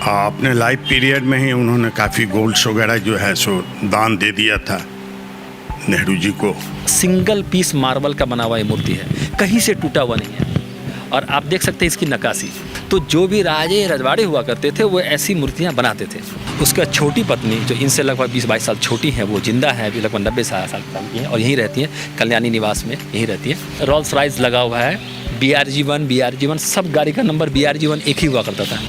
अपने life period में ही उन्होंने काफ़ी गोल्ड्स वगैरह जो है सो दान दे दिया था नेहरू जी को। सिंगल पीस मार्बल का बना हुआ ये मूर्ति है, कहीं से टूटा हुआ नहीं है। और आप देख सकते हैं इसकी नक्काशी। तो जो भी राजे रजवाड़े हुआ करते थे वो ऐसी मूर्तियाँ बनाते थे। उसका छोटी पत्नी जो इनसे लगभग 20-22 साल छोटी हैं, वो जिंदा है, अभी लगभग 90 साल की हैं और यहीं रहती हैं, कल्याणी निवास में यहीं रहती है। रोल्स रॉयस लगा हुआ है, BRG1 सब गाड़ी का नंबर BRG1 एक ही हुआ करता था।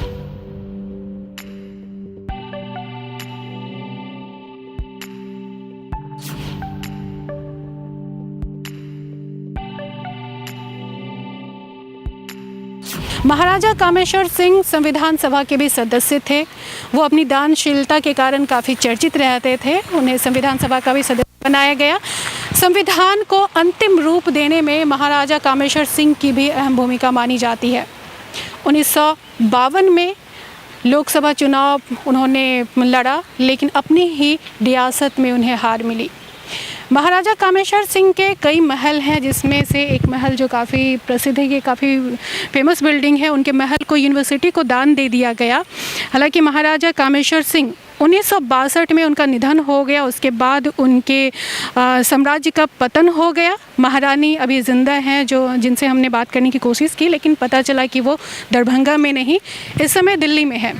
महाराजा कामेश्वर सिंह संविधान सभा के भी सदस्य थे। वो अपनी दानशीलता के कारण काफ़ी चर्चित रहते थे। उन्हें संविधान सभा का भी सदस्य बनाया गया। संविधान को अंतिम रूप देने में महाराजा कामेश्वर सिंह की भी अहम भूमिका मानी जाती है। 1952 में लोकसभा चुनाव उन्होंने लड़ा, लेकिन अपनी ही रियासत में उन्हें हार मिली। महाराजा कामेश्वर सिंह के कई महल हैं, जिसमें से एक महल जो काफ़ी प्रसिद्ध है, ये काफ़ी फेमस बिल्डिंग है, उनके महल को यूनिवर्सिटी को दान दे दिया गया। हालांकि महाराजा कामेश्वर सिंह 1962 में उनका निधन हो गया। उसके बाद उनके साम्राज्य का पतन हो गया। महारानी अभी ज़िंदा हैं, जो जिनसे हमने बात करने की कोशिश की, लेकिन पता चला कि वो दरभंगा में नहीं, इस समय दिल्ली में है।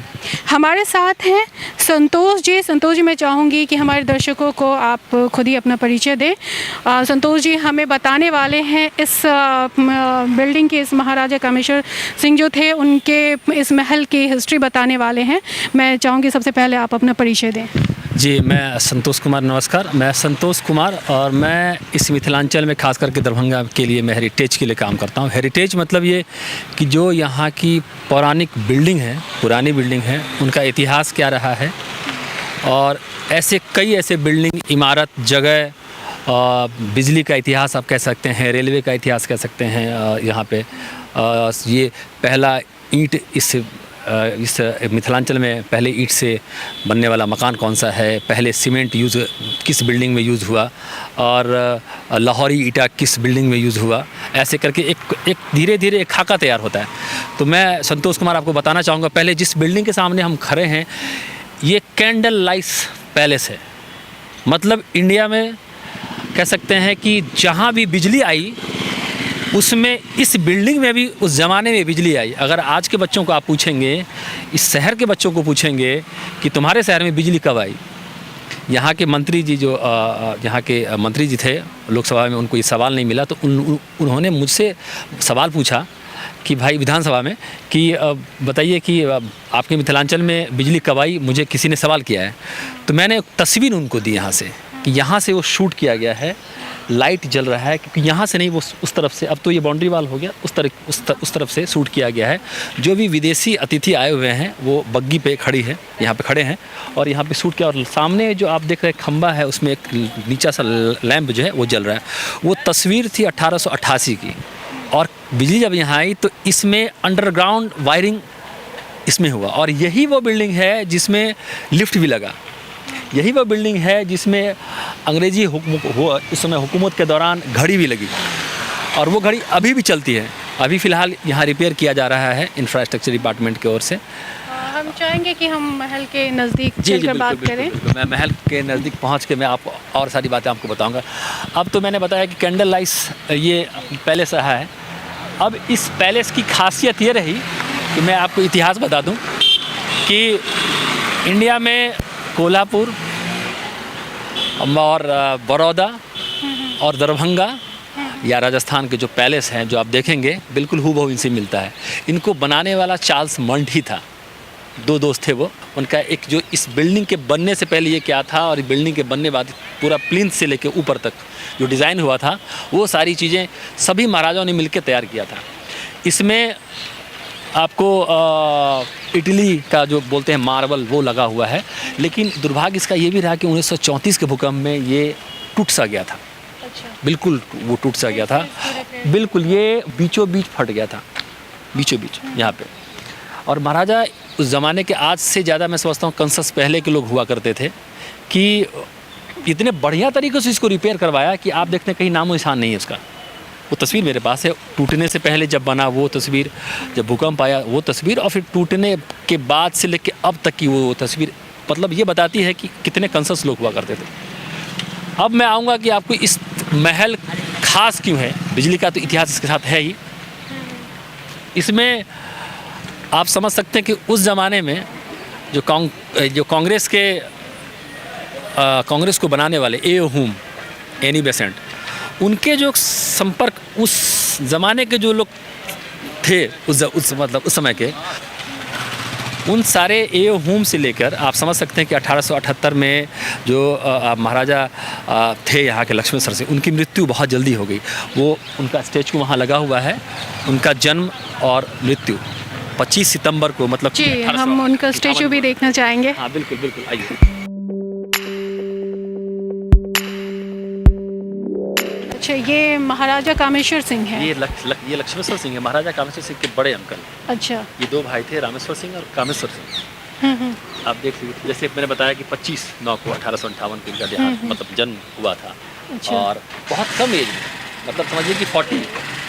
हमारे साथ हैं संतोष जी। संतोष जी, मैं चाहूँगी कि हमारे दर्शकों को आप खुद ही अपना परिचय दें। संतोष जी हमें बताने वाले हैं इस बिल्डिंग के, इस महाराजा कामेश्वर सिंह जो थे उनके इस महल की हिस्ट्री बताने वाले हैं। मैं चाहूँगी सबसे पहले आप अपना परिचय दें। जी, मैं संतोष कुमार, नमस्कार। मैं संतोष कुमार और मैं इस मिथिलांचल में खास करके दरभंगा के लिए मैं हेरिटेज के लिए काम करता हूँ। हेरिटेज मतलब ये कि जो यहाँ की पौराणिक बिल्डिंग है, पुरानी बिल्डिंग है, उनका इतिहास क्या रहा है और ऐसे कई ऐसे बिल्डिंग, इमारत, जगह, बिजली का इतिहास आप कह सकते हैं, रेलवे का इतिहास कह सकते हैं। यहाँ पे ये पहला ईंट इस मिथिलांचल में पहले ईंट से बनने वाला मकान कौन सा है, पहले सीमेंट यूज़ किस बिल्डिंग में यूज़ हुआ और लाहौरी ईंटा किस बिल्डिंग में यूज़ हुआ, ऐसे करके एक धीरे धीरे एक खाका तैयार होता है। तो मैं संतोष कुमार आपको बताना चाहूँगा, पहले जिस बिल्डिंग के सामने हम खड़े हैं ये कैंडल लाइट पैलेस है। मतलब इंडिया में कह सकते हैं कि जहाँ भी बिजली आई उसमें इस बिल्डिंग में भी उस ज़माने में बिजली आई। अगर आज के बच्चों को आप पूछेंगे, इस शहर के बच्चों को पूछेंगे कि तुम्हारे शहर में बिजली कब आई, यहाँ के मंत्री जी जो यहाँ के मंत्री जी थे लोकसभा में, उनको ये सवाल नहीं मिला तो उन्होंने मुझसे सवाल पूछा कि भाई विधानसभा में कि बताइए कि आपके मिथिलांचल में बिजली कब आई, मुझे किसी ने सवाल किया है। तो मैंने तस्वीर उनको दी यहाँ से कि यहाँ से वो शूट किया गया है, लाइट जल रहा है, क्योंकि यहाँ से नहीं वो उस तरफ से, अब तो ये बाउंड्री वाल हो गया, उस तरफ से शूट किया गया है। जो भी विदेशी अतिथि आए हुए हैं वो बग्गी पे खड़ी है, यहाँ पे खड़े हैं और यहाँ पे शूट किया। और सामने जो आप देख रहे हैं खंबा है, उसमें एक नीचा सा लैंप जो है वो जल रहा है। वो तस्वीर थी 1888 की। और बिजली जब यहाँ आई तो इसमें अंडरग्राउंड वायरिंग इसमें हुआ। और यही वो बिल्डिंग है जिसमें लिफ्ट भी लगा, यही वो बिल्डिंग है जिसमें अंग्रेजी इस समय हुकूमत के दौरान घड़ी भी लगी और वो घड़ी अभी भी चलती है। अभी फ़िलहाल यहाँ रिपेयर किया जा रहा है इंफ्रास्ट्रक्चर डिपार्टमेंट की ओर से। हम चाहेंगे कि हम महल के नज़दीक चलकर बात करें। मैं महल के नज़दीक पहुँच के मैं आपको और सारी बातें आपको बताऊँगा। अब तो मैंने बताया कि कैंडल लाइट्स ये पैलेस रहा है। अब इस पैलेस की खासियत ये रही कि मैं आपको इतिहास बता दूँ कि इंडिया में कोल्हापुर और बड़ौदा और दरभंगा या राजस्थान के जो पैलेस हैं जो आप देखेंगे बिल्कुल हूबहू इनसे मिलता है। इनको बनाने वाला चार्ल्स मंटी था, दो दोस्त थे वो। उनका एक जो इस बिल्डिंग के बनने से पहले ये क्या था और बिल्डिंग के बनने बाद पूरा प्लिंथ से लेके ऊपर तक जो डिज़ाइन हुआ था वो सारी चीज़ें सभी महाराजाओं ने मिलकर तैयार किया था। इसमें आपको इटली का जो बोलते हैं मार्बल वो लगा हुआ है, लेकिन दुर्भाग्य इसका ये भी रहा कि 1934 के भूकंप में ये टूट सा गया था। अच्छा। बिल्कुल वो टूट सा गया था, बिल्कुल ये बीचों बीच फट गया था, बीचों बीच यहाँ पे। और महाराजा उस ज़माने के आज से ज़्यादा मैं समझता हूँ कंसस पहले के लोग हुआ करते थे कि इतने बढ़िया तरीके से इसको रिपेयर करवाया कि आप देखते हैं कहीं नामो निशान नहीं है उसका। वो तस्वीर मेरे पास है। टूटने से पहले जब बना वो तस्वीर, जब भूकंप आया वो तस्वीर, और फिर टूटने के बाद से लेकर अब तक की वो तस्वीर, मतलब ये बताती है कि कितने कंसर्स लोग हुआ करते थे। अब मैं आऊँगा कि आपको इस महल खास क्यों है। बिजली का तो इतिहास इसके साथ है ही। इसमें आप समझ सकते हैं कि उस ज़माने में जो कांग्रेस के कांग्रेस को बनाने वाले ए हुम, एनी बेसेंट, उनके जो संपर्क उस ज़माने के जो लोग थे उस समय के, उन सारे ए हुम से लेकर आप समझ सकते हैं कि 1878 में जो महाराजा थे यहाँ के लक्ष्मेश्वर सिंह, उनकी मृत्यु बहुत जल्दी हो गई। वो उनका स्टैचू वहाँ लगा हुआ है, उनका जन्म और मृत्यु 25 सितंबर को, मतलब जी हम उनका स्टैचू भी देखना चाहेंगे। हाँ बिल्कुल बिल्कुल, आइए। अच्छा, ये महाराजा कामेश्वर सिंह है। ये लक्ष्मेश्वर सिंह है, महाराजा कामेश्वर सिंह के बड़े अंकल। अच्छा। ये दो भाई थे, रामेश्वर सिंह और कामेश्वर सिंह। आप देख लीजिए, जैसे मैंने बताया कि 25/9 को 1858 को इनका देहांत, मतलब जन्म हुआ था। अच्छा। और बहुत कम एज में, मतलब समझिए कि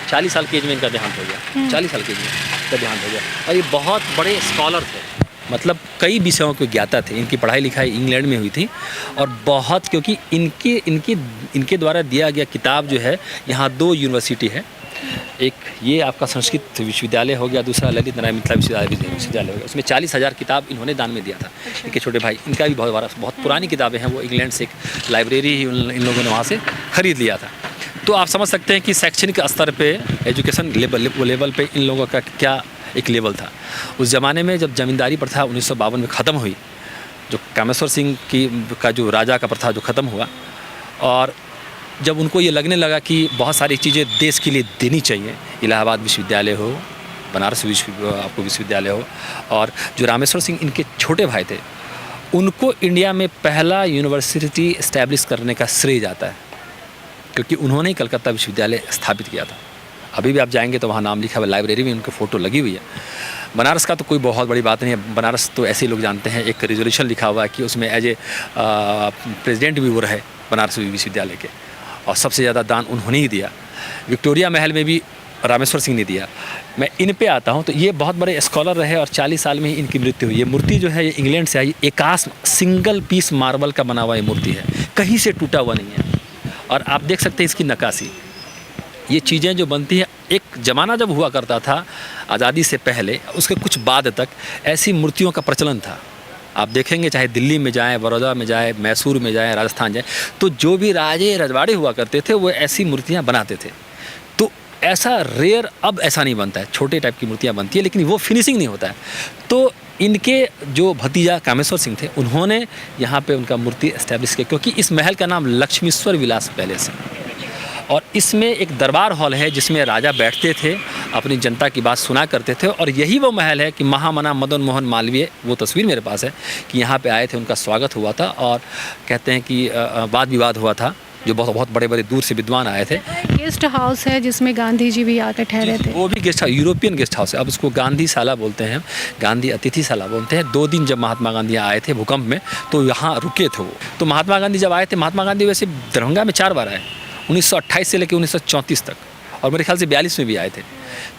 40 साल की एज में इनका देहांत हो गया। 40 साल की एज में इनका देहांत हो गया। और ये बहुत बड़े स्कॉलर थे, मतलब कई विषयों के ज्ञाता थे। इनकी पढ़ाई लिखाई इंग्लैंड में हुई थी, और बहुत, क्योंकि इनके द्वारा दिया गया किताब जो है, यहाँ 2 यूनिवर्सिटी है। एक ये आपका संस्कृत विश्वविद्यालय हो गया, दूसरा ललित नारायण मिथिला विश्वविद्यालय हो गया। उसमें 40,000 किताब इन्होंने दान में दिया था। इनके छोटे भाई, इनका भी बहुत पुरानी किताबें हैं। वो इंग्लैंड से एक लाइब्रेरी ही इन लोगों ने वहाँ से ख़रीद लिया था। तो आप समझ सकते हैं कि शैक्षणिक स्तर पे, एजुकेशन लेवल पे इन लोगों का क्या एक लेवल था। उस ज़माने में जब ज़मींदारी प्रथा 1952 में ख़त्म हुई, जो कामेश्वर सिंह का जो राजा का प्रथा जो ख़त्म हुआ, और जब उनको ये लगने लगा कि बहुत सारी चीज़ें देश के लिए देनी चाहिए, इलाहाबाद विश्वविद्यालय हो, बनारस आपको विश्वविद्यालय हो, और जो रामेश्वर सिंह इनके छोटे भाई थे, उनको इंडिया में पहला यूनिवर्सिटी इस्टेब्लिश करने का श्रेय जाता है, क्योंकि उन्होंने ही कलकत्ता विश्वविद्यालय स्थापित किया था। अभी भी आप जाएंगे तो वहाँ नाम लिखा हुआ, लाइब्रेरी में उनकी फ़ोटो लगी हुई है। बनारस का तो कोई बहुत बड़ी बात नहीं है, बनारस तो ऐसे ही लोग जानते हैं। एक रिजोल्यूशन लिखा हुआ है कि उसमें एज ए प्रेसिडेंट भी वो रहे बनारस विश्वविद्यालय के, और सबसे ज़्यादा दान उन्होंने ही दिया। विक्टोरिया महल में भी रामेश्वर सिंह ने दिया। मैं इन पे आता हूँ, तो ये बहुत बड़े स्कॉलर रहे, और 40 साल में ही इनकी मृत्यु हुई। ये मूर्ति जो है, ये इंग्लैंड से आई, एकास सिंगल पीस मार्बल का बना हुआ ये मूर्ति है, कहीं से टूटा हुआ नहीं है। और आप देख सकते हैं इसकी नक्काशी, ये चीज़ें जो बनती हैं, एक ज़माना जब हुआ करता था आज़ादी से पहले, उसके कुछ बाद तक ऐसी मूर्तियों का प्रचलन था। आप देखेंगे, चाहे दिल्ली में जाएं, बड़ौदा में जाएं, मैसूर में जाएं, राजस्थान जाएं, तो जो भी राजे रजवाड़े हुआ करते थे वो ऐसी मूर्तियां बनाते थे। तो ऐसा रेयर अब ऐसा नहीं बनता है, छोटे टाइप की मूर्तियां बनती है, लेकिन वो फिनिशिंग नहीं होता है। तो इनके जो भतीजा कामेश्वर सिंह थे, उन्होंने यहाँ पे उनका मूर्ति इस्टेब्लिश किया, क्योंकि इस महल का नाम लक्ष्मीश्वर विलास पैलेस है। और इसमें एक दरबार हॉल है जिसमें राजा बैठते थे, अपनी जनता की बात सुना करते थे। और यही वो महल है कि महामना मदन मोहन मालवीय, वो तस्वीर मेरे पास है, कि यहाँ पे आए थे, उनका स्वागत हुआ था, और कहते हैं कि वाद विवाद हुआ था, जो बहुत बड़े बड़े दूर से विद्वान आए थे। गेस्ट हाउस है जिसमें गांधी जी भी आकर ठहरे थे। वो भी guest house, European guest house है। अब उसको गांधीशाला बोलते हैं, गांधी अतिथिशाला बोलते हैं। 2 दिन जब महात्मा गांधी आए थे भूकंप में, तो यहाँ रुके थे वो। तो महात्मा गांधी जब आए थे, महात्मा गांधी वैसे दरभंगा में 4 बार आए, 1928 से लेकर 1934 तक, और मेरे ख्याल से 42 में भी आए थे।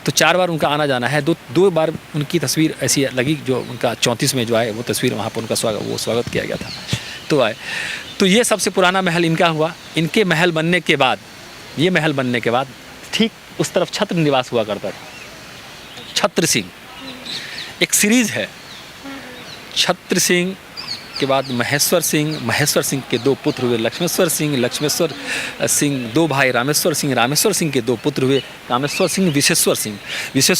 तो 4 बार उनका आना जाना है। 2 बार उनकी तस्वीर ऐसी लगी, जो उनका 34 में जो आए वो तस्वीर, वहाँ पर उनका स्वागत किया गया था, तो आए। तो ये सबसे पुराना महल इनका हुआ। इनके महल बनने के बाद, ये महल बनने के बाद ठीक उस तरफ छत्र निवास हुआ करता था। छत्र सिंह एक सीरीज़ है। छत्र सिंह के बाद महेश्वर सिंह के 2 पुत्र हुए, लक्ष्मेश्वर सिंह 2 भाई, रामेश्वर सिंह के 2 पुत्र हुए, कामेश्वर सिंह, विशेश्वर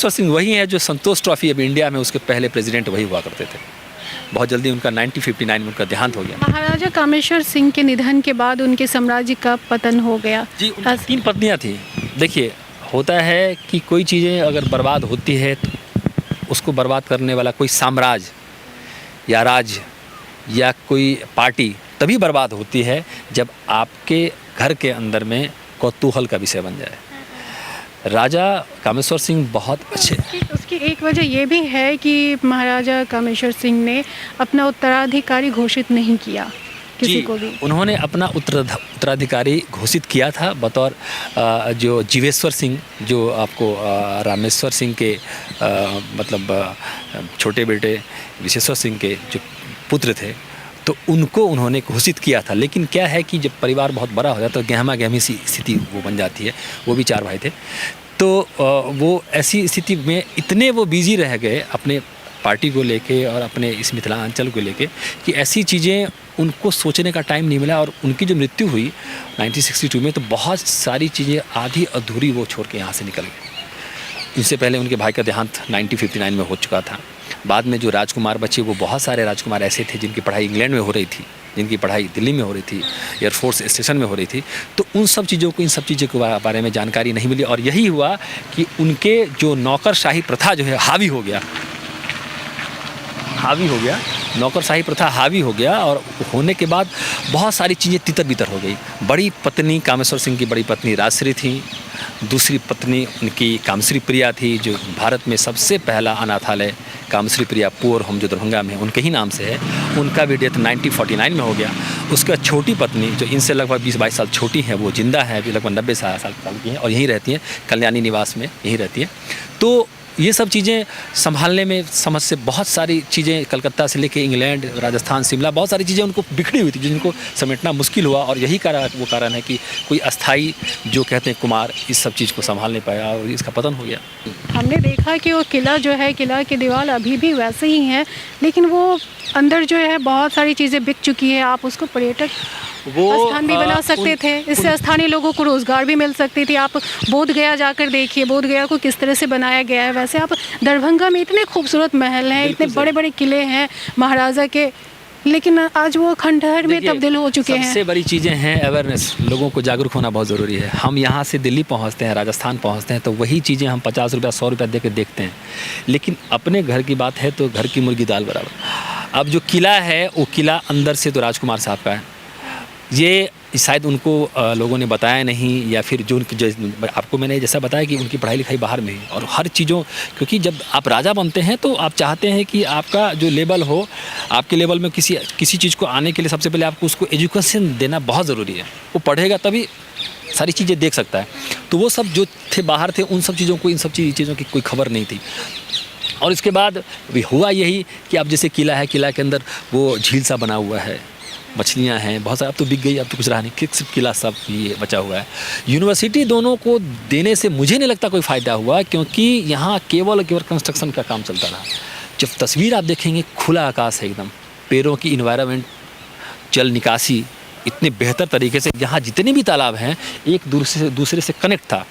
सिंह वही है जो संतोष ट्रॉफी अब इंडिया में, उसके पहले प्रेसिडेंट वही हुआ करते थे। बहुत जल्दी उनका 1959 में उनका देहांत हो गया। महाराजा कामेश्वर सिंह के निधन के बाद उनके साम्राज्य का पतन हो गया। जी, उनकी 3 पत्नियाँ थी। देखिए, होता है कि कोई चीज़ें अगर बर्बाद होती है तो उसको बर्बाद करने वाला कोई साम्राज्य या राज्य या कोई पार्टी तभी बर्बाद होती है जब आपके घर के अंदर में कौतूहल का विषय बन जाए। राजा कामेश्वर सिंह बहुत अच्छे। उसकी एक वजह ये भी है कि महाराजा कामेश्वर सिंह ने अपना उत्तराधिकारी घोषित नहीं किया, किसी को भी। उन्होंने अपना उत्तराधिकारी घोषित किया था बतौर जो जीवेश्वर सिंह, जो आपको रामेश्वर सिंह के मतलब छोटे बेटे विशेश्वर सिंह के जो पुत्र थे, तो उनको उन्होंने घोषित किया था। लेकिन क्या है कि जब परिवार बहुत बड़ा हो जाता है तो गहमा गहमी सी स्थिति वो बन जाती है। वो भी 4 भाई थे, तो वो ऐसी स्थिति में इतने वो बिजी रह गए अपने पार्टी को लेके और अपने इस मिथिलांचल को लेके कि ऐसी चीज़ें उनको सोचने का टाइम नहीं मिला। और उनकी जो मृत्यु हुई 1962 में, तो बहुत सारी चीज़ें आधी अधूरी वो छोड़ के यहाँ से निकल गए। इससे पहले उनके भाई का देहांत 1959 में हो चुका था। बाद में जो राजकुमार बचे, वो बहुत सारे राजकुमार ऐसे थे जिनकी पढ़ाई इंग्लैंड में हो रही थी, जिनकी पढ़ाई दिल्ली में हो रही थी, एयरफोर्स स्टेशन में हो रही थी। तो उन सब चीज़ों को, इन सब चीज़ों के बारे में जानकारी नहीं मिली। और यही हुआ कि उनके जो नौकरशाही प्रथा जो है हावी हो गया, नौकरशाही प्रथा हावी हो गया। और होने के बाद बहुत सारी चीज़ें तितर बितर हो गई। बड़ी पत्नी कामेश्वर सिंह की बड़ी पत्नी राजश्री थी, दूसरी पत्नी उनकी कामश्री प्रिया थी, जो भारत में सबसे पहला अनाथालय कामश्री प्रिया पुअर होम जो दरभंगा में उनके ही नाम से है, उनका भी डेथ 1949 में हो गया। उसके बाद छोटी पत्नी जो इनसे लगभग 20-22 साल छोटी हैं, वो जिंदा है, अभी लगभग 90 साल की हैं और यहीं रहती हैं, कल्याणी निवास में यहीं रहती हैं। तो ये सब चीज़ें संभालने में समझ से बहुत सारी चीज़ें कलकत्ता से लेके इंग्लैंड, राजस्थान, शिमला, बहुत सारी चीज़ें उनको बिखरी हुई थी जिनको समेटना मुश्किल हुआ। और यही कारण है कि कोई अस्थाई जो कहते हैं कुमार इस सब चीज़ को संभाल नहीं पाया और इसका पतन हो गया। हमने देखा कि वो किला जो है, किला की दीवार अभी भी वैसे ही है, लेकिन वो अंदर जो है बहुत सारी चीज़ें बिक चुकी है। आप उसको पर्यटक स्थान भी बना सकते थे, इससे स्थानीय लोगों को रोज़गार भी मिल सकती थी। आप बोध गया जाकर देखिए, बोध गया को किस तरह से बनाया गया है। वैसे आप दरभंगा में इतने खूबसूरत महल हैं, इतने बड़े बड़े किले हैं महाराजा के, लेकिन आज वो खंडहर में तब्दील हो चुके हैं। सबसे बड़ी चीज़ें हैं अवेयरनेस, लोगों को जागरूक होना बहुत ज़रूरी है। हम यहाँ से दिल्ली पहुँचते हैं, राजस्थान पहुँचते हैं, तो वही चीज़ें हम 50 रुपया 100 रुपया दे के देखते हैं, लेकिन अपने घर की बात है तो घर की मुर्गी दाल बराबर। अब जो किला है वो किला अंदर से तो राजकुमार साहब का है, ये शायद उनको लोगों ने बताया नहीं, या फिर जो आपको मैंने जैसा बताया कि उनकी पढ़ाई लिखाई बाहर में ही और हर चीज़ों, क्योंकि जब आप राजा बनते हैं तो आप चाहते हैं कि आपका जो लेवल हो, आपके लेवल में किसी चीज़ को आने के लिए सबसे पहले आपको उसको एजुकेशन देना बहुत ज़रूरी है। वो पढ़ेगा तभी सारी चीज़ें देख सकता है। तो वो सब जो थे बाहर थे, उन सब चीज़ों को, इन सब चीज़ों की कोई खबर नहीं थी। और इसके बाद भी हुआ यही कि अब जैसे किला है, किला के अंदर वो झील सा बना हुआ है, मछलियाँ हैं बहुत सारी, अब तो बिक गई, अब तो कुछ रहा नहीं, सिर्फ किला सब ये बचा हुआ है। यूनिवर्सिटी दोनों को देने से मुझे नहीं लगता कोई फ़ायदा हुआ, क्योंकि यहाँ केवल कंस्ट्रक्शन का काम चलता रहा। जब तस्वीर आप देखेंगे, खुला आकाश है एकदम, पेड़ों की इन्वायरमेंट, जल निकासी इतने बेहतर तरीके से, यहाँ जितने भी तालाब हैं एक दूसरे से कनेक्ट था।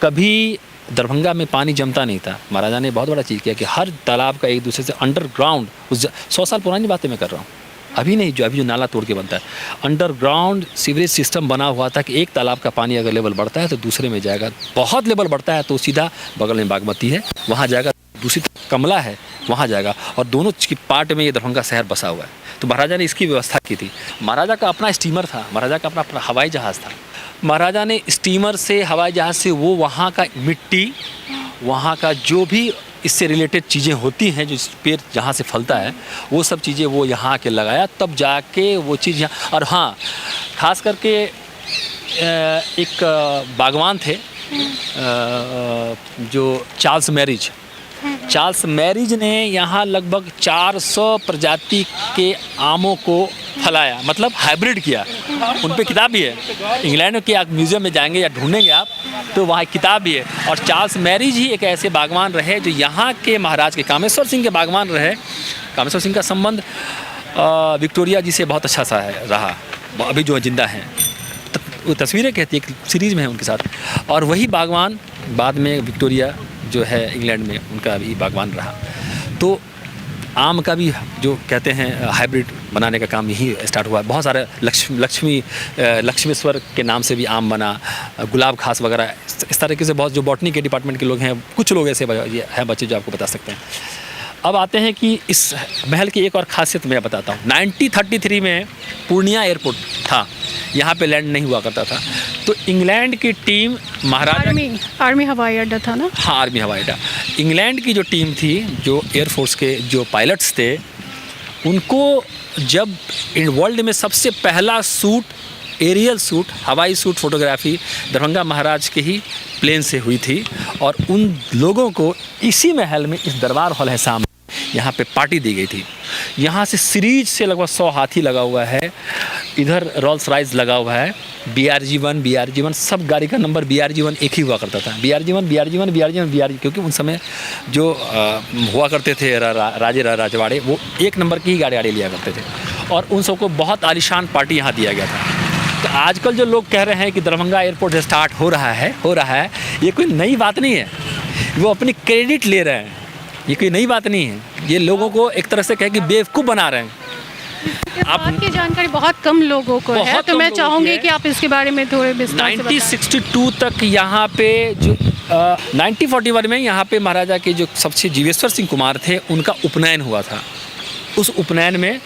कभी दरभंगा में पानी जमता नहीं था। महाराजा ने बहुत बड़ा चीज़ किया कि हर तालाब का एक दूसरे से अंडरग्राउंड, 100 साल पुरानी बातें मैं कर रहा हूँ, अभी नहीं, अभी जो नाला तोड़ के बनता है, अंडरग्राउंड सीवरेज सिस्टम बना हुआ था कि एक तालाब का पानी अगर लेवल बढ़ता है तो दूसरे में जाएगा, बहुत लेवल बढ़ता है तो सीधा बगल में बागमती है वहाँ जाएगा, दूसरी तरफ कमला है वहाँ जाएगा, और दोनों की पार्ट में ये दरभंगा शहर बसा हुआ है। तो महाराजा ने इसकी व्यवस्था की थी। महाराजा का अपना स्टीमर था, महाराजा का अपना हवाई जहाज़ था। महाराजा ने स्टीमर से, हवाई जहाज़ से वो वहाँ का मिट्टी, वहाँ का जो भी इससे रिलेटेड चीज़ें होती हैं, जो पेड़ जहाँ से फलता है, वो सब चीज़ें वो यहाँ के लगाया, तब जाके वो चीज़ यहाँ। और हाँ, खास करके एक बागवान थे जो चार्ल्स मैरिज ने यहाँ लगभग 400 प्रजाति के आमों को फलाया, मतलब हाइब्रिड किया। उन पे किताब भी है, इंग्लैंड के आप म्यूज़ियम में जाएंगे या ढूंढेंगे आप तो वहाँ किताब भी है। और चार्ल्स मैरिज ही एक ऐसे बागवान रहे जो यहाँ के महाराज के कामेश्वर सिंह के बागवान रहे। कामेश्वर सिंह का संबंध विक्टोरिया जी से बहुत अच्छा सा है रहा, अभी जो जिंदा हैं, वो तस्वीरें कहती है, एक सीरीज़ में है उनके साथ। और वही बागवान बाद में विक्टोरिया जो है इंग्लैंड में, उनका भी बागवान रहा। तो आम का भी जो कहते हैं हाइब्रिड बनाने का काम यही स्टार्ट हुआ। बहुत सारे लक्ष्मेश्वर के नाम से भी आम बना, गुलाब खास वगैरह, इस तरीके से बहुत जो बॉटनी के डिपार्टमेंट के लोग हैं, कुछ लोग ऐसे हैं बच्चे जो आपको बता सकते हैं। अब आते हैं कि इस महल की एक और खासियत मैं बताता हूँ। 1933 में पूर्णिया एयरपोर्ट था, यहाँ पे लैंड नहीं हुआ करता था, तो इंग्लैंड की टीम महाराजा आर्मी हवाई अड्डा था ना, हाँ आर्मी हवाई अड्डा। इंग्लैंड की जो टीम थी, जो एयरफोर्स के जो पायलट्स थे, उनको जब वर्ल्ड में सबसे पहला शूट एरियल शूट हवाई शूट फोटोग्राफी दरभंगा महाराज के ही प्लेन से हुई थी और उन लोगों को इसी महल में इस दरबार हॉल है सामने यहाँ पे पार्टी दी गई थी। यहाँ से सीरीज से लगभग 100 हाथी लगा हुआ है, इधर रोल्स रॉयस लगा हुआ है, BRG1 सब गाड़ी का नंबर BRG1 एक ही हुआ करता था। BRG1 क्योंकि उन समय जो हुआ करते थे राजे राजवाड़े वो एक नंबर की ही गाड़ी लिया करते थे और उन सबको बहुत आलीशान पार्टी यहाँ दिया गया था। तो आजकल जो लोग कह रहे हैं कि दरभंगा एयरपोर्ट स्टार्ट हो रहा है, ये कोई नई बात नहीं है, वो अपनी क्रेडिट ले रहे हैं, ये कोई नई बात नहीं है। ये लोगों को एक तरह से कह कि बेवकूफ़ बना रहे हैं। आपकी जानकारी बहुत कम लोगों को है, तो मैं चाहूँगी कि आप इसके बारे में थोड़े विस्तार से बताएं। 1962 तक यहाँ पे जो 1941 में यहाँ पे महाराजा के जो सबसे जीवेश्वर सिंह कुमार थे उनका उपनयन हुआ था। उस उपनयन में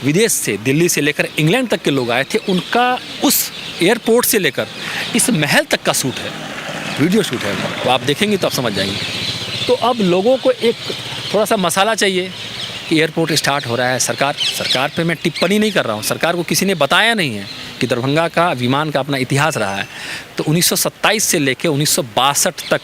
विदेश से दिल्ली से लेकर इंग्लैंड तक के लोग आए थे। उनका उस एयरपोर्ट से लेकर इस महल तक का शूट है, वीडियो शूट है, तो आप देखेंगे तो आप समझ जाएंगे। तो अब लोगों को एक थोड़ा सा मसाला चाहिए कि एयरपोर्ट स्टार्ट हो रहा है। सरकार पे मैं टिप्पणी नहीं कर रहा हूँ, सरकार को किसी ने बताया नहीं है कि दरभंगा का विमान का अपना इतिहास रहा है। तो 1927 से लेकर 1962 तक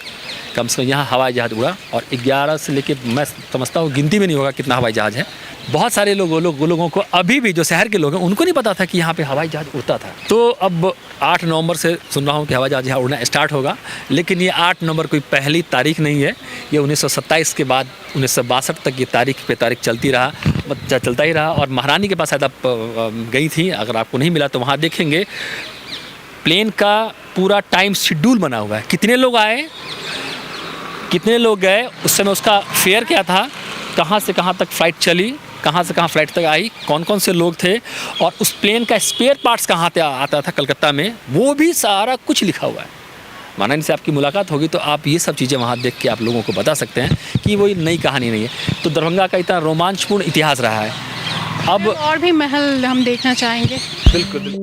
कम से कम यहाँ हवाई जहाज़ उड़ा और 11 से लेके मैं समझता हूँ गिनती में नहीं होगा कितना हवाई जहाज़ है। बहुत सारे लोगों को अभी भी जो शहर के लोग हैं उनको नहीं पता था कि यहाँ पे हवाई जहाज़ उड़ता था। तो अब 8 नवंबर से सुन रहा हूँ कि हवाई जहाज़ यहाँ उड़ना स्टार्ट होगा, लेकिन ये 8 नवंबर कोई पहली तारीख नहीं है। ये 1927 के बाद 1962 तक ये तारीख पे तारीख चलता ही रहा। और महारानी के पास शायद आप गई थी, अगर आपको नहीं मिला तो वहाँ देखेंगे प्लेन का पूरा टाइम शेड्यूल बना हुआ है, कितने लोग आए, कितने लोग गए, उस समय उसका फेयर क्या था, कहाँ से कहाँ तक फ़्लाइट चली, कहाँ से कहाँ फ़्लाइट तक आई, कौन कौन से लोग थे और उस प्लेन का स्पेयर पार्ट्स कहाँ से आता था कलकत्ता में, वो भी सारा कुछ लिखा हुआ है। महारानी से आपकी मुलाकात होगी तो आप ये सब चीज़ें वहाँ देख के आप लोगों को बता सकते हैं कि वो नई कहानी नहीं है। तो दरभंगा का इतना रोमांचपूर्ण इतिहास रहा है। अब और भी महल हम देखना चाहेंगे। बिल्कुल।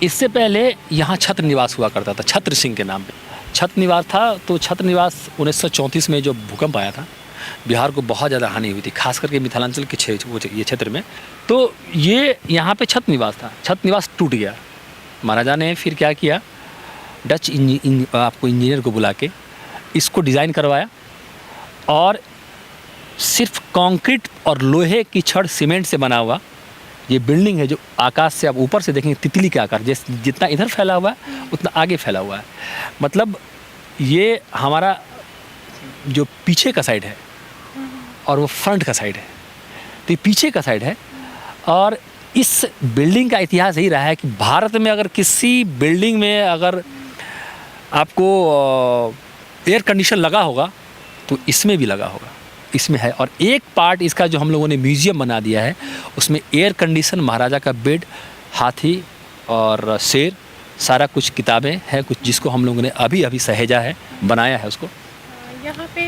इससे पहले यहाँ छत्र निवास हुआ करता था, छत्र सिंह के नाम पे छत्र निवास था। तो छत्र निवास 1934 में जो भूकंप आया था, बिहार को बहुत ज़्यादा हानि हुई थी, खास करके मिथिलांचल के ये क्षेत्र में। तो ये यहाँ पे छत्र निवास था, छत्र निवास टूट गया। महाराजा ने फिर क्या किया, डच आपको इंजीनियर को बुला के इसको डिज़ाइन करवाया और सिर्फ कंक्रीट और लोहे की छड़ सीमेंट से बना हुआ ये बिल्डिंग है, जो आकाश से आप ऊपर से देखेंगे तितली के आकार, जैसे जितना इधर फैला हुआ है उतना आगे फैला हुआ है। मतलब ये हमारा जो पीछे का साइड है और वो फ्रंट का साइड है, तो ये पीछे का साइड है। और इस बिल्डिंग का इतिहास यही रहा है कि भारत में अगर किसी बिल्डिंग में अगर आपको एयर कंडीशन लगा होगा तो इसमें भी लगा होगा, इसमें है। और एक पार्ट इसका जो हम लोगों ने म्यूज़ियम बना दिया है, उसमें एयर कंडीशन, महाराजा का बेड, हाथी और शेर, सारा कुछ किताबें हैं कुछ, जिसको हम लोगों ने अभी सहेजा है, बनाया है उसको। यहाँ पे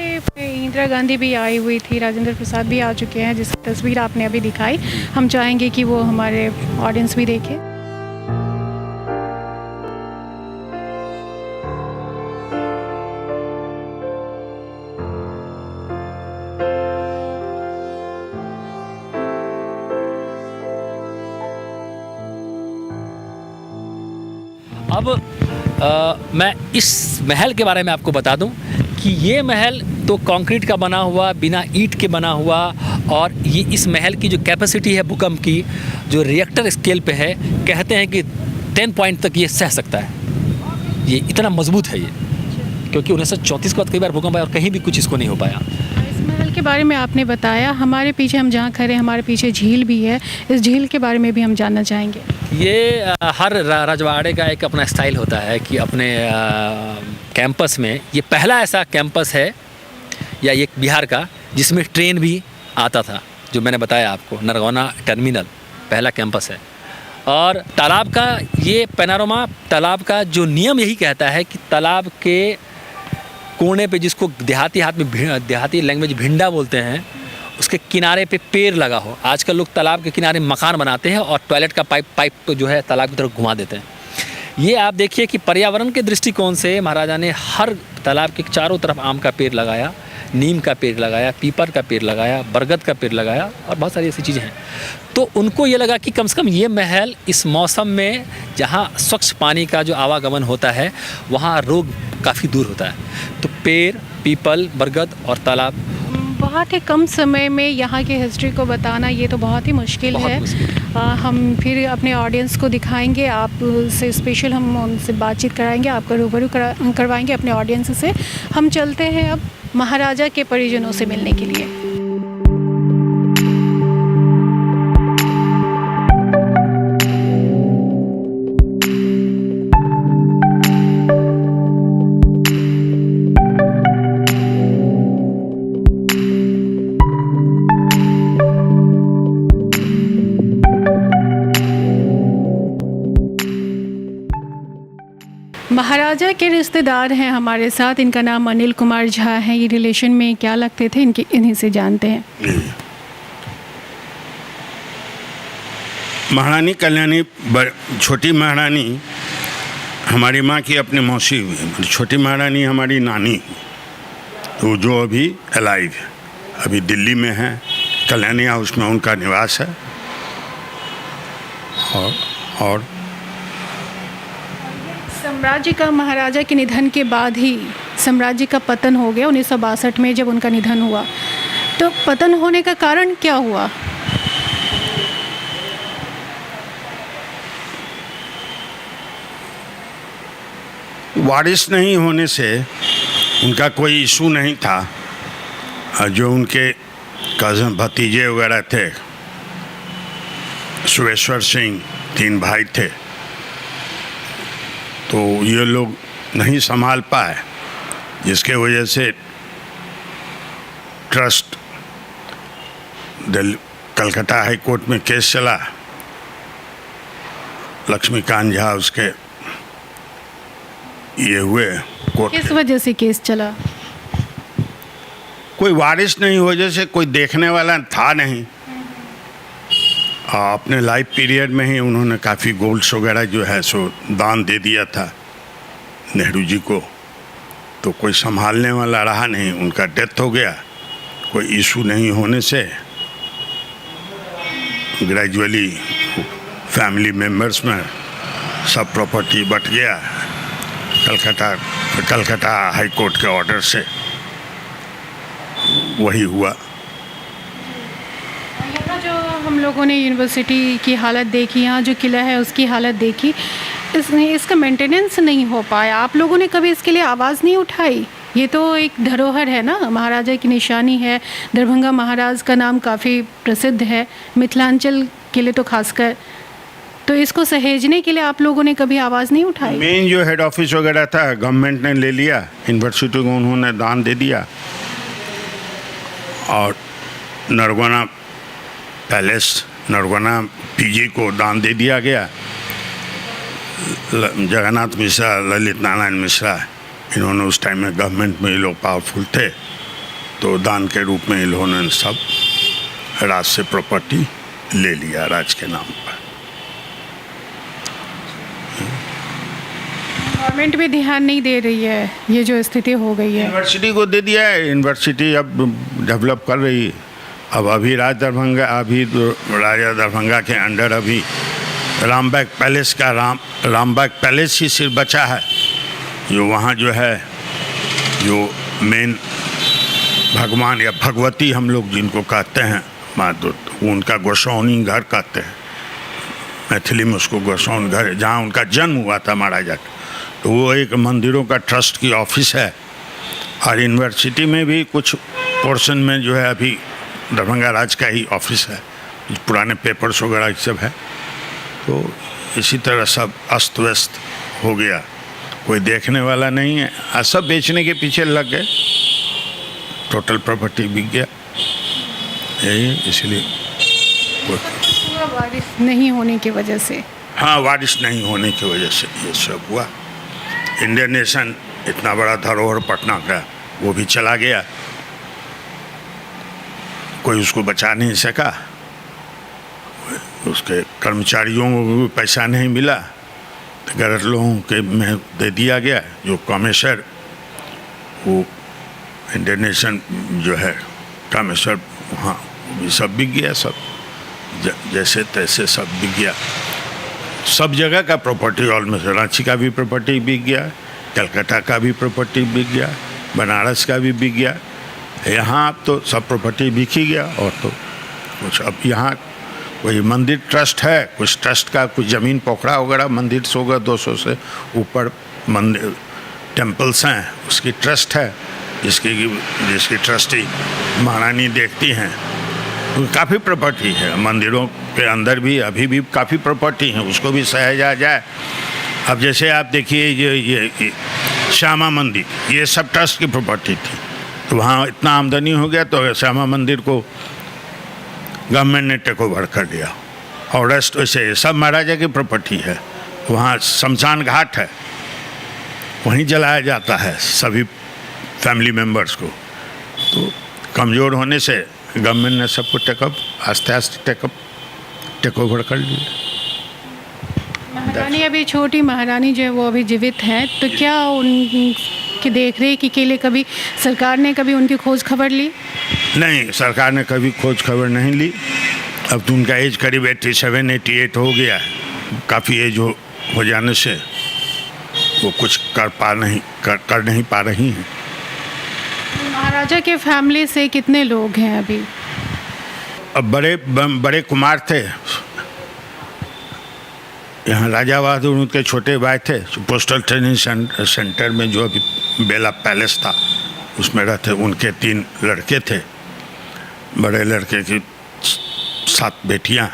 इंदिरा गांधी भी आई हुई थी, राजेंद्र प्रसाद भी आ चुके हैं, जिसकी तस्वीर आपने अभी दिखाई। हम चाहेंगे कि वो हमारे ऑडियंस भी देखें। अब मैं इस महल के बारे में आपको बता दूं कि ये महल तो कंक्रीट का बना हुआ, बिना ईंट के बना हुआ, और ये इस महल की जो कैपेसिटी है भूकंप की, जो रिएक्टर स्केल पे है, कहते हैं कि 10 पॉइंट तक ये सह सकता है। ये इतना मजबूत है ये, क्योंकि 1934 के बाद कई बार भूकंप आया और कहीं भी कुछ इसको नहीं हो पाया। इस महल के बारे में आपने बताया, हमारे पीछे हम जहाँ खड़े, हमारे पीछे झील भी है, इस झील के बारे में भी हम जानना चाहेंगे। ये हर राजवाड़े का एक अपना स्टाइल होता है कि अपने कैंपस में, ये पहला ऐसा कैंपस है या ये बिहार का जिसमें ट्रेन भी आता था, जो मैंने बताया आपको, नरगौना टर्मिनल पहला कैंपस है। और तालाब का ये पैनोरामा, तालाब का जो नियम यही कहता है कि तालाब के कोने पे, जिसको देहाती लैंग्वेज भिंडा बोलते हैं, उसके किनारे पे पेड़ लगा हो। आजकल लोग तालाब के किनारे मकान बनाते हैं और टॉयलेट का पाइप जो है तालाब की तरफ घुमा देते हैं। ये आप देखिए कि पर्यावरण के दृष्टिकोण से महाराजा ने हर तालाब के चारों तरफ आम का पेड़ लगाया, नीम का पेड़ लगाया, पीपल का पेड़ लगाया, बरगद का पेड़ लगाया और बहुत सारी ऐसी चीज़ें हैं। तो उनको ये लगा कि कम से कम ये महल इस मौसम में जहाँ स्वच्छ पानी का जो आवागमन होता है वहाँ रोग काफ़ी दूर होता है। तो पेड़, पीपल, बरगद और तालाब। बहुत ही कम समय में यहाँ की हिस्ट्री को बताना ये तो बहुत ही मुश्किल है। हम फिर अपने ऑडियंस को दिखाएंगे, आप से स्पेशल हम उनसे बातचीत कराएंगे, आपको रूबरू करवाएंगे अपने ऑडियंस से। हम चलते हैं अब महाराजा के परिजनों से मिलने के लिए। महाराजा के रिश्तेदार हैं हमारे साथ, इनका नाम अनिल कुमार झा है। ये रिलेशन में क्या लगते थे इन्हीं से जानते हैं। महारानी कल्याणी छोटी महारानी हमारी माँ की अपनी मौसी हुई। छोटी महारानी हमारी नानी, तो जो अभी अलाइव है, अभी दिल्ली में है, कल्याणी हाउस में उनका निवास है। और साम्राज्य का महाराजा के निधन के बाद ही साम्राज्य का पतन हो गया 1962 में जब उनका निधन हुआ। तो पतन होने का कारण क्या हुआ? वारिस नहीं होने से उनका कोई इशू नहीं था। जो उनके कज़न भतीजे वगैरह थे, सुरेश्वर सिंह, 3 भाई थे, तो ये लोग नहीं संभाल पाए, जिसके वजह से ट्रस्ट कलकत्ता हाई कोर्ट में केस चला। लक्ष्मीकांत झा उसके ये हुए कोर्ट। किस वजह से केस चला? कोई वारिस नहीं हो, जैसे कोई देखने वाला था नहीं। अपने लाइफ पीरियड में ही उन्होंने काफ़ी गोल्ड्स वगैरह जो है सो दान दे दिया था नेहरू जी को, तो कोई संभालने वाला रहा नहीं। उनका डेथ हो गया, कोई इशू नहीं होने से ग्रेजुअली फैमिली मेंबर्स में सब प्रॉपर्टी बट गया। कलकत्ता हाई कोर्ट के ऑर्डर से वही हुआ। यहाँ जो हम लोगों ने यूनिवर्सिटी की हालत देखी, यहाँ जो किला है उसकी हालत देखी, इसका मेंटेनेंस नहीं हो पाया। आप लोगों ने कभी इसके लिए आवाज़ नहीं उठाई? ये तो एक धरोहर है ना, महाराजा की निशानी है। दरभंगा महाराज का नाम काफ़ी प्रसिद्ध है मिथिलांचल के लिए तो खासकर। तो इसको सहेजने के लिए आप लोगों ने कभी आवाज़ नहीं उठाई? मेन जो हेड ऑफिस वगैरह था गवर्नमेंट ने ले लिया, यूनिवर्सिटी को उन्होंने दान दे दिया। और नरगोना पैलेस, नरगोना पीजी को दान दे दिया गया। जगन्नाथ मिश्रा, ललित नारायण मिश्रा, इन्होंने उस टाइम में गवर्नमेंट में ये लोग पावरफुल थे, तो दान के रूप में इन्होंने सब राज से प्रॉपर्टी ले लिया राज के नाम पर। गवर्नमेंट भी ध्यान नहीं दे रही है, ये जो स्थिति हो गई है। यूनिवर्सिटी को दे दिया है, यूनिवर्सिटी अब डेवलप कर रही है। अब अभी राजा दरभंगा के अंडर अभी रामबाग पैलेस का रामबाग पैलेस ही सिर्फ बचा है, जो वहाँ जो है जो मेन भगवान या भगवती हम लोग जिनको कहते हैं माधुत, उनका गोसाउनी घर कहते हैं। मैथिली में उसको गोसाउनी घर, जहाँ उनका जन्म हुआ था महाराजा का, तो वो एक मंदिरों का ट्रस्ट की ऑफिस है। और यूनिवर्सिटी में भी कुछ पोर्शन में जो है अभी दरभंगा राज का ही ऑफिस है, पुराने पेपर्स वगैरह सब है। तो इसी तरह सब अस्त व्यस्त हो गया, कोई देखने वाला नहीं है। और सब बेचने के पीछे लग गए, टोटल प्रॉपर्टी बिक गया। यही इसलिए वारिस नहीं होने की वजह से। हाँ, वारिस नहीं होने की वजह से ये सब हुआ। इंडियन नेशन इतना बड़ा धरोहर पटना का, वो भी चला गया। कोई उसको बचा नहीं सका, उसके कर्मचारियों को भी पैसा नहीं मिला, तो गलत लोगों के में दे दिया गया। जो कामेश्वर वो इंटरनेशनल जो है कामेश्वर, वहाँ भी सब बिक गया, सब जैसे तैसे सब बिक गया। सब जगह का प्रॉपर्टी ऑलमोस्ट, रांची का भी प्रॉपर्टी बिक गया, कलकत्ता का भी प्रॉपर्टी बिक गया, बनारस का भी बिक गया। यहाँ अब तो सब प्रॉपर्टी बिक ही गया। और तो कुछ अब यहाँ वही मंदिर ट्रस्ट है, कुछ ट्रस्ट का कुछ ज़मीन पोखरा वगैरह मंदिर से होगा 200 से ऊपर मंदिर टेम्पल्स हैं, उसकी ट्रस्ट है, जिसकी ट्रस्टी महारानी देखती हैं। काफ़ी प्रॉपर्टी है मंदिरों के अंदर भी, अभी भी काफ़ी प्रॉपर्टी है, उसको भी सहेजा जाए। अब जैसे आप देखिए ये श्यामा मंदिर, ये सब ट्रस्ट की प्रॉपर्टी थी, तो वहाँ इतना आमदनी हो गया तो श्यामा मंदिर को गवर्नमेंट ने टेक ओवर कर दिया, और रेस्ट वैसे सब महाराजा की प्रॉपर्टी है। वहाँ शमशान घाट है, वहीं जलाया जाता है सभी फैमिली मेम्बर्स को। तो कमज़ोर होने से गवर्नमेंट ने सबको आस्ते आस्ते टेक ओवर कर लिया। महारानी अभी छोटी महारानी जो है वो अभी जीवित हैं, तो क्या उनकी देखरेख के लिए कभी सरकार ने कभी उनकी खोज खबर ली? नहीं, सरकार ने कभी खोज खबर नहीं ली। अब तो उनका एज करीब 87-88 हो गया है, काफ़ी एज हो जाने से वो कुछ कर नहीं पा रही हैं। महाराजा के फैमिली से कितने लोग हैं अभी? अब बड़े कुमार थे, यहाँ राजा बहादुर उनके छोटे भाई थे, पोस्टल ट्रेनिंग सेंटर में जो अभी बेला पैलेस था उसमें रहते, उनके 3 लड़के थे। बड़े लड़के की 7 बेटियाँ,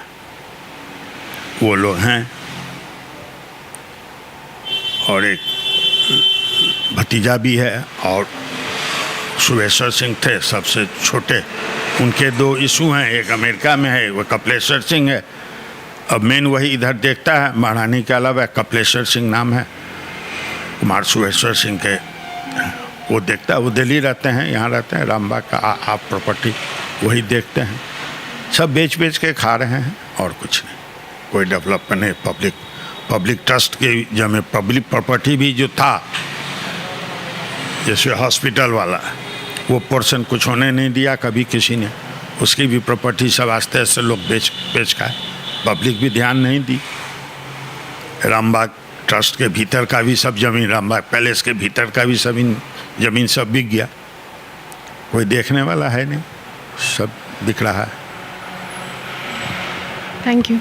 वो लोग हैं, और एक भतीजा भी है, और सुवेश्वर सिंह थे सबसे छोटे, उनके 2 इशू हैं, एक अमेरिका में है, वो कपिलेश्वर सिंह है। अब मेन वही इधर देखता है, महारानी के अलावा कपिलेश्वर सिंह नाम है, कुमार सुवेश्वर सिंह के वो देखता है। वो दिल्ली रहते हैं, यहाँ रहते हैं, रामबाग का आप प्रॉपर्टी वही देखते हैं। सब बेच के खा रहे हैं और कुछ नहीं, कोई डेवलपमेंट नहीं। पब्लिक ट्रस्ट की जब पब्लिक प्रॉपर्टी भी जो था, जैसे हॉस्पिटल वाला, वो पोर्शन कुछ होने नहीं दिया कभी किसी ने, उसकी भी प्रॉपर्टी सब आस्ते आस्ते लोग बेच खाए, पब्लिक भी ध्यान नहीं दी। रामबाग ट्रस्ट के भीतर का भी सब ज़मीन, रामबाग पैलेस के भीतर का भी ज़मीन सब बिक गया, कोई देखने वाला है नहीं, सब बिक रहा है। Thank you.